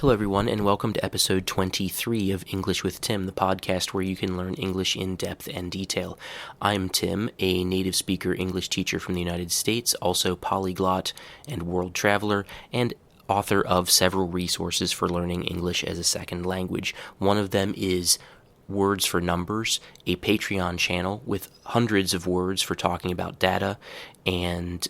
Hello, everyone, and welcome to episode 23 of English with Tim, the podcast where you can learn English in depth and detail. I'm Tim, a native speaker English teacher from the United States, also polyglot and world traveler, and author of several resources for learning English as a second language. One of them is Words for Numbers, a Patreon channel with hundreds of words for talking about data and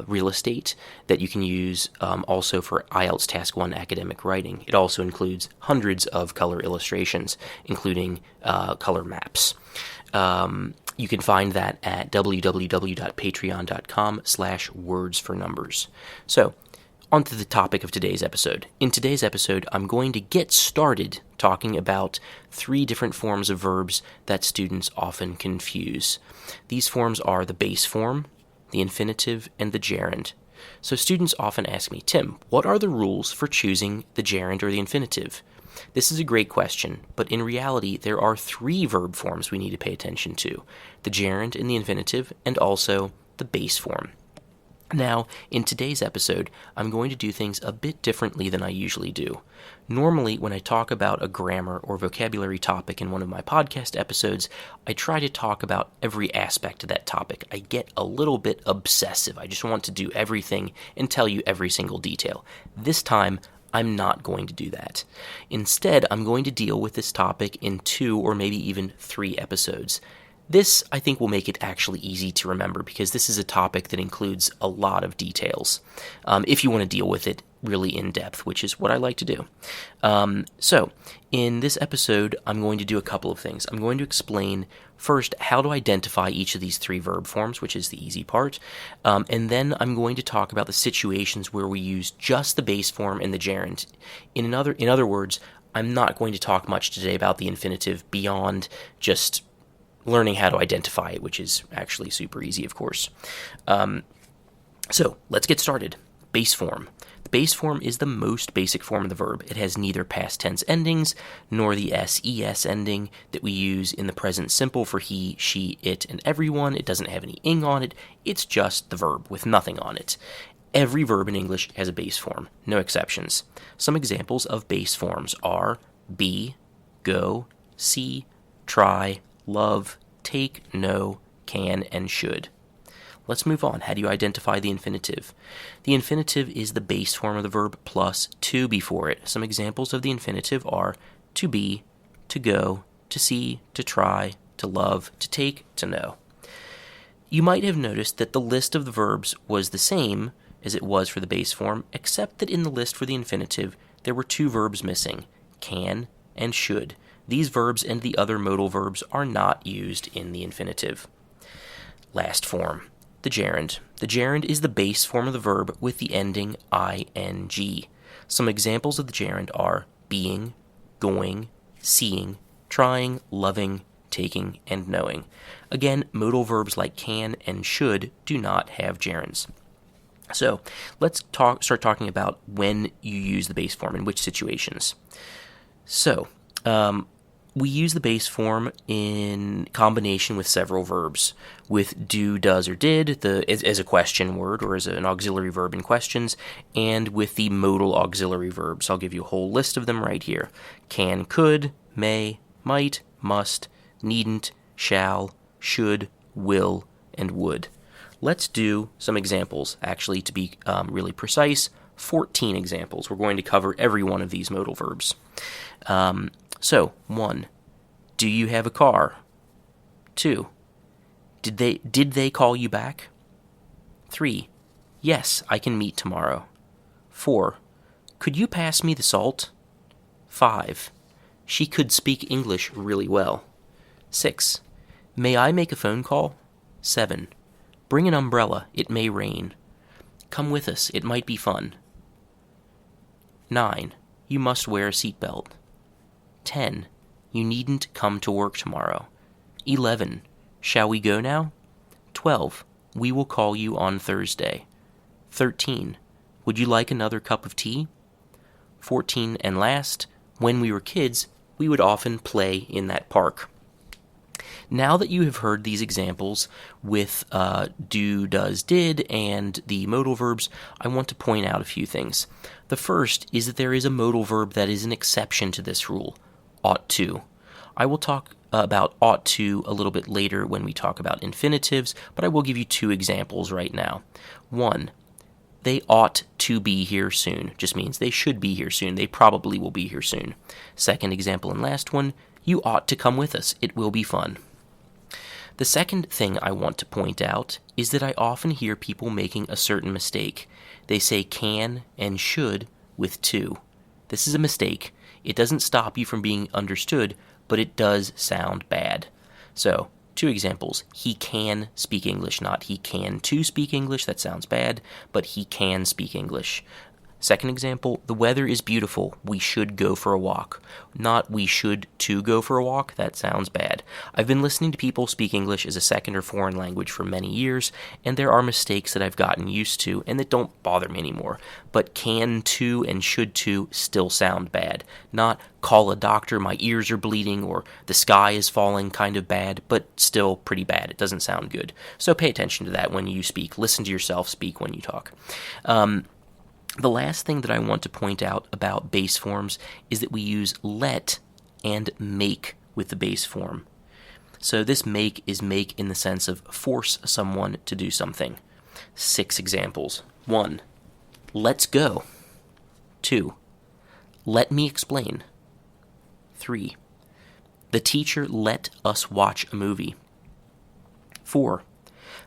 real estate that you can use also for IELTS Task 1 academic writing. It also includes hundreds of color illustrations, including color maps. You can find that at www.patreon.com/wordsfornumbers. So, on to the topic of today's episode. In today's episode, I'm going to get started talking about three different forms of verbs that students often confuse. These forms are the base form, the infinitive, and the gerund. So students often ask me, Tim, what are the rules for choosing the gerund or the infinitive? This is a great question, but in reality, there are three verb forms we need to pay attention to: the gerund and the infinitive, and also the base form. Now, in today's episode, I'm going to do things a bit differently than I usually do. Normally, when I talk about a grammar or vocabulary topic in one of my podcast episodes, I try to talk about every aspect of that topic. I get a little bit obsessive. I just want to do everything and tell you every single detail. This time, I'm not going to do that. Instead, I'm going to deal with this topic in 2 or maybe even 3 episodes. This, I think, will make it actually easy to remember because this is a topic that includes a lot of details if you want to deal with it really in depth, which is what I like to do. So, in this episode, I'm going to do a couple of things. I'm going to explain first how to identify each of these three verb forms, which is the easy part, and then I'm going to talk about the situations where we use just the base form and the gerund. In other words, I'm not going to talk much today about the infinitive beyond just learning how to identify it, which is actually super easy, of course. So, let's get started. Base form. The base form is the most basic form of the verb. It has neither past tense endings nor the SES ending that we use in the present simple for he, she, it, and everyone. It doesn't have any ing on it. It's just the verb with nothing on it. Every verb in English has a base form, no exceptions. Some examples of base forms are be, go, see, try, love, take, know, can, and should. Let's move on. How do you identify the infinitive? The infinitive is the base form of the verb plus to before it. Some examples of the infinitive are to be, to go, to see, to try, to love, to take, to know. You might have noticed that the list of the verbs was the same as it was for the base form, except that in the list for the infinitive, there were 2 verbs missing, can and should. These verbs and the other modal verbs are not used in the infinitive. Last form, the gerund. The gerund is the base form of the verb with the ending ing. Some examples of the gerund are being, going, seeing, trying, loving, taking, and knowing. Again, modal verbs like can and should do not have gerunds. So, let's start talking about when you use the base form, in which situations. So, we use the base form in combination with several verbs, with do, does, or did as a question word or as an auxiliary verb in questions, and with the modal auxiliary verbs. I'll give you a whole list of them right here. Can, could, may, might, must, needn't, shall, should, will, and would. Let's do some examples. Actually, to be really precise, 14 examples. We're going to cover every one of these modal verbs. So, 1, do you have a car? 2, did they call you back? 3, yes, I can meet tomorrow. 4, could you pass me the salt? 5, she could speak English really well. 6, may I make a phone call? 7, bring an umbrella, it may rain. Come with us, it might be fun. 9, you must wear a seatbelt. 10, you needn't come to work tomorrow. 11, shall we go now? 12, we will call you on Thursday. 13, would you like another cup of tea? 14, and last, when we were kids, we would often play in that park. Now that you have heard these examples with do, does, did, and the modal verbs, I want to point out a few things. The first is that there is a modal verb that is an exception to this rule, ought to. I will talk about ought to a little bit later when we talk about infinitives, but I will give you 2 examples right now. 1, they ought to be here soon. Just means they should be here soon. They probably will be here soon. Second example and last one, you ought to come with us. It will be fun. The second thing I want to point out is that I often hear people making a certain mistake. They say can and should with to. This is a mistake. It doesn't stop you from being understood, but it does sound bad. So, 2 examples. He can speak English, not he can to speak English. That sounds bad, but he can speak English. Second example, the weather is beautiful. We should go for a walk. Not we should to go for a walk. That sounds bad. I've been listening to people speak English as a second or foreign language for many years, and there are mistakes that I've gotten used to and that don't bother me anymore. But can to and should to still sound bad. Not call a doctor, my ears are bleeding, or the sky is falling, kind of bad, but still pretty bad. It doesn't sound good. So pay attention to that when you speak. Listen to yourself speak when you talk. The last thing that I want to point out about base forms is that we use let and make with the base form. So this make is make in the sense of force someone to do something. 6 examples. 1, let's go. 2, let me explain. 3, the teacher let us watch a movie. 4,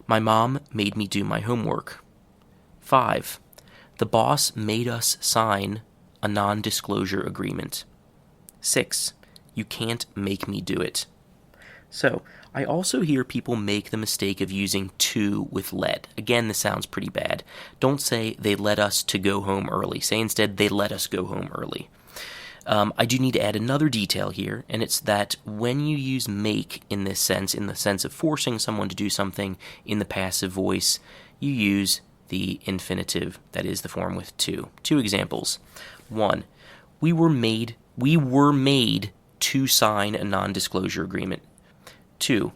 my mom made me do my homework. 5, the boss made us sign a non-disclosure agreement. 6, you can't make me do it. So, I also hear people make the mistake of using to with let. Again, this sounds pretty bad. Don't say they let us to go home early. Say instead, they let us go home early. I do need to add another detail here, and it's that when you use make in this sense, in the sense of forcing someone to do something in the passive voice, you use the infinitive, that is the form with to. 2 examples. 1, we were made to sign a non-disclosure agreement. 2,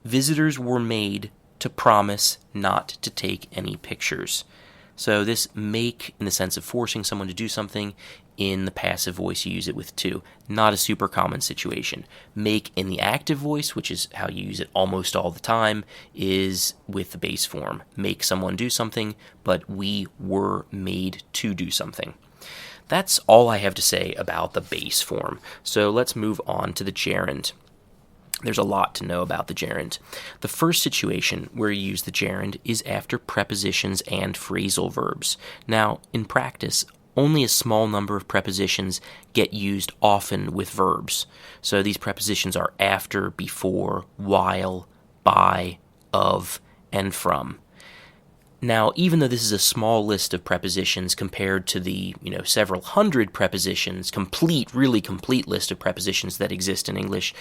visitors were made to promise not to take any pictures. So this make, in the sense of forcing someone to do something, in the passive voice you use it with to. Not a super common situation. Make in the active voice, which is how you use it almost all the time, is with the base form. Make someone do something, but we were made to do something. That's all I have to say about the base form. So let's move on to the gerund. There's a lot to know about the gerund. The first situation where you use the gerund is after prepositions and phrasal verbs. Now, in practice, only a small number of prepositions get used often with verbs. So these prepositions are after, before, while, by, of, and from. Now, even though this is a small list of prepositions compared to the, several hundred prepositions, really complete list of prepositions that exist in English,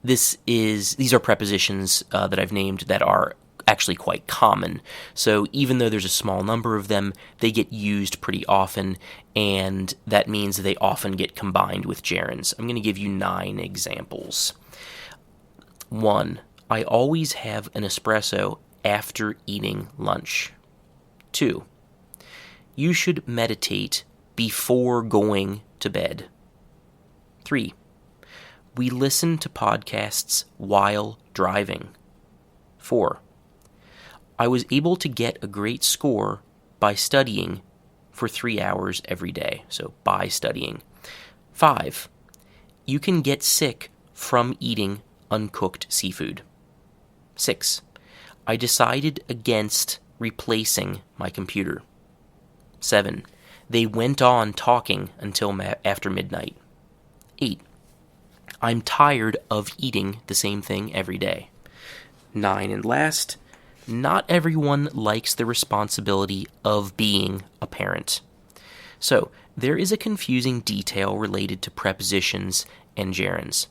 these are prepositions that I've named that are actually quite common. So even though there's a small number of them, they get used pretty often, and that means they often get combined with gerunds. I'm going to give you 9 examples. 1, I always have an espresso after eating lunch. 2, you should meditate before going to bed. 3, we listen to podcasts while driving. 4, I was able to get a great score by studying for 3 hours every day. So by studying. 5, you can get sick from eating uncooked seafood. 6, I decided against replacing my computer. 7, they went on talking until after midnight. 8, I'm tired of eating the same thing every day. 9, and last, not everyone likes the responsibility of being a parent. So, there is a confusing detail related to prepositions and gerunds.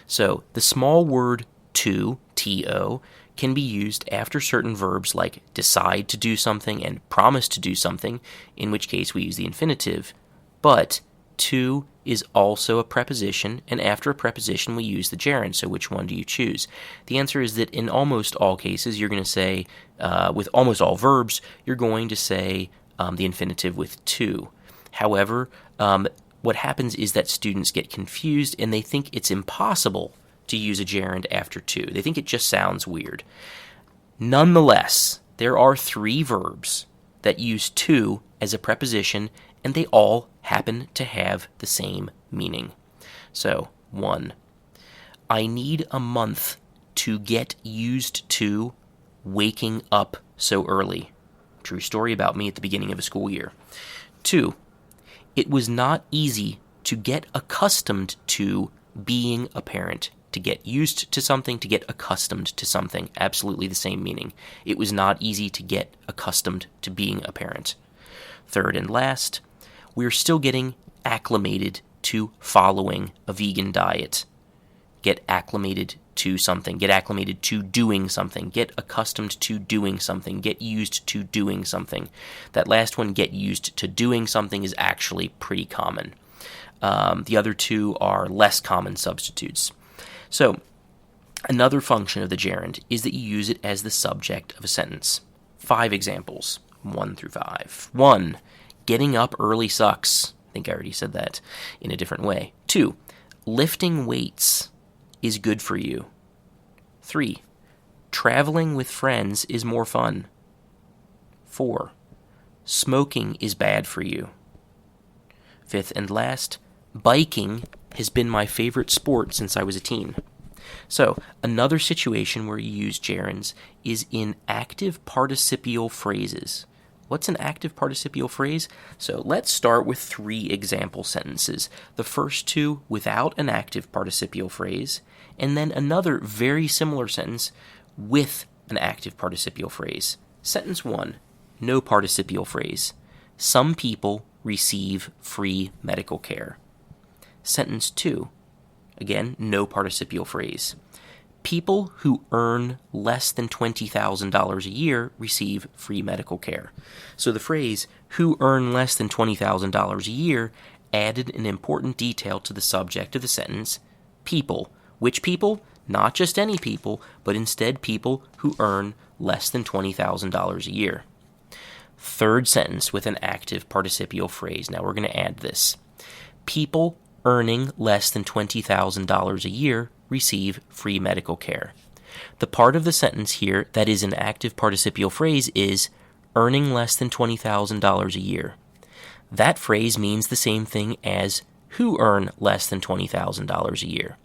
So, the small word to, to, can be used after certain verbs like decide to do something and promise to do something, in which case we use the infinitive, but to is also a preposition, and after a preposition we use the gerund. So which one do you choose? The answer is that in almost all cases you're going to say, with almost all verbs, you're going to say the infinitive with to. However, what happens is that students get confused and they think it's impossible to use a gerund after to. They think it just sounds weird. Nonetheless, there are 3 verbs that use to as a preposition, and they all happen to have the same meaning. So, 1. I need a month to get used to waking up so early. True story about me at the beginning of a school year. 2. It was not easy to get accustomed to being a parent. To get used to something, to get accustomed to something. Absolutely the same meaning. It was not easy to get accustomed to being a parent. 3rd and last, we're still getting acclimated to following a vegan diet. Get acclimated to something. Get acclimated to doing something. Get accustomed to doing something. Get used to doing something. That last one, get used to doing something, is actually pretty common. The other 2 are less common substitutes. So, another function of the gerund is that you use it as the subject of a sentence. 5 examples, 1 through 5. 1, getting up early sucks. I think I already said that in a different way. 2, lifting weights is good for you. 3, traveling with friends is more fun. 4, smoking is bad for you. 5th and last, biking has been my favorite sport since I was a teen. So, another situation where you use gerunds is in active participial phrases. What's an active participial phrase? So, let's start with 3 example sentences. The first 2 without an active participial phrase, and then another very similar sentence with an active participial phrase. Sentence 1, no participial phrase. Some people receive free medical care. Sentence 2, again, no participial phrase. People who earn less than $20,000 a year receive free medical care. So the phrase, who earn less than $20,000 a year, added an important detail to the subject of the sentence, people. Which people? Not just any people, but instead people who earn less than $20,000 a year. 3rd sentence with an active participial phrase. Now we're going to add this. People earning less than $20,000 a year receive free medical care. The part of the sentence here that is an active participial phrase is earning less than $20,000 a year. That phrase means the same thing as who earn less than $20,000 a year.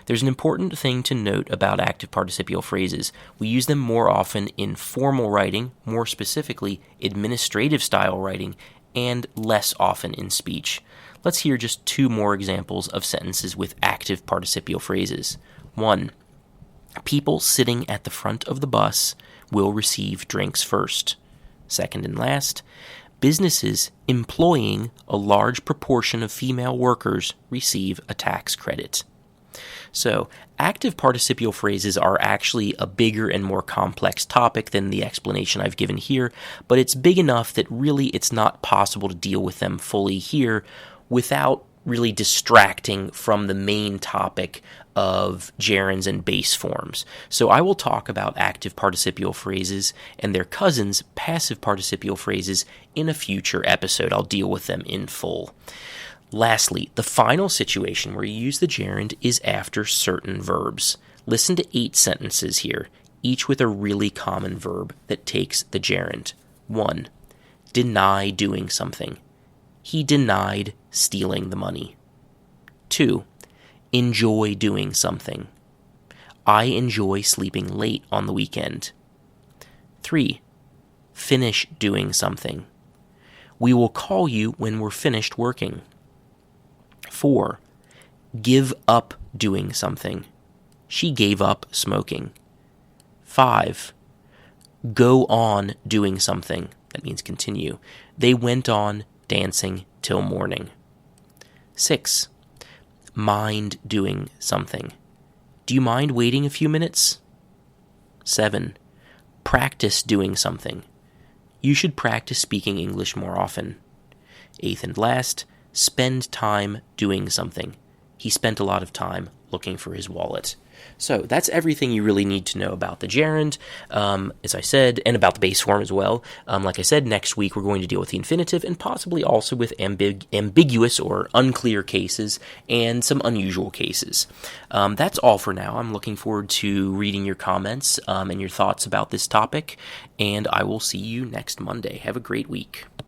There's an important thing to note about active participial phrases. We use them more often in formal writing, more specifically administrative style writing, and less often in speech. Let's hear just 2 more examples of sentences with active participial phrases. 1, people sitting at the front of the bus will receive drinks first. 2nd and last, businesses employing a large proportion of female workers receive a tax credit. So, active participial phrases are actually a bigger and more complex topic than the explanation I've given here, but it's big enough that really it's not possible to deal with them fully here without really distracting from the main topic of gerunds and base forms. So I will talk about active participial phrases and their cousins, passive participial phrases, in a future episode. I'll deal with them in full. Lastly, the final situation where you use the gerund is after certain verbs. Listen to 8 sentences here, each with a really common verb that takes the gerund. 1, deny doing something. He denied stealing the money. 2, enjoy doing something. I enjoy sleeping late on the weekend. 3, finish doing something. We will call you when we're finished working. 4, give up doing something. She gave up smoking. 5, go on doing something. That means continue. They went on dancing till morning. 6, mind doing something. Do you mind waiting a few minutes? 7, practice doing something. You should practice speaking English more often. 8th and last, spend time doing something. He spent a lot of time looking for his wallet. So that's everything you really need to know about the gerund, as I said, and about the base form as well. Like I said, next week we're going to deal with the infinitive and possibly also with ambiguous or unclear cases and some unusual cases. That's all for now. I'm looking forward to reading your comments and your thoughts about this topic, and I will see you next Monday. Have a great week.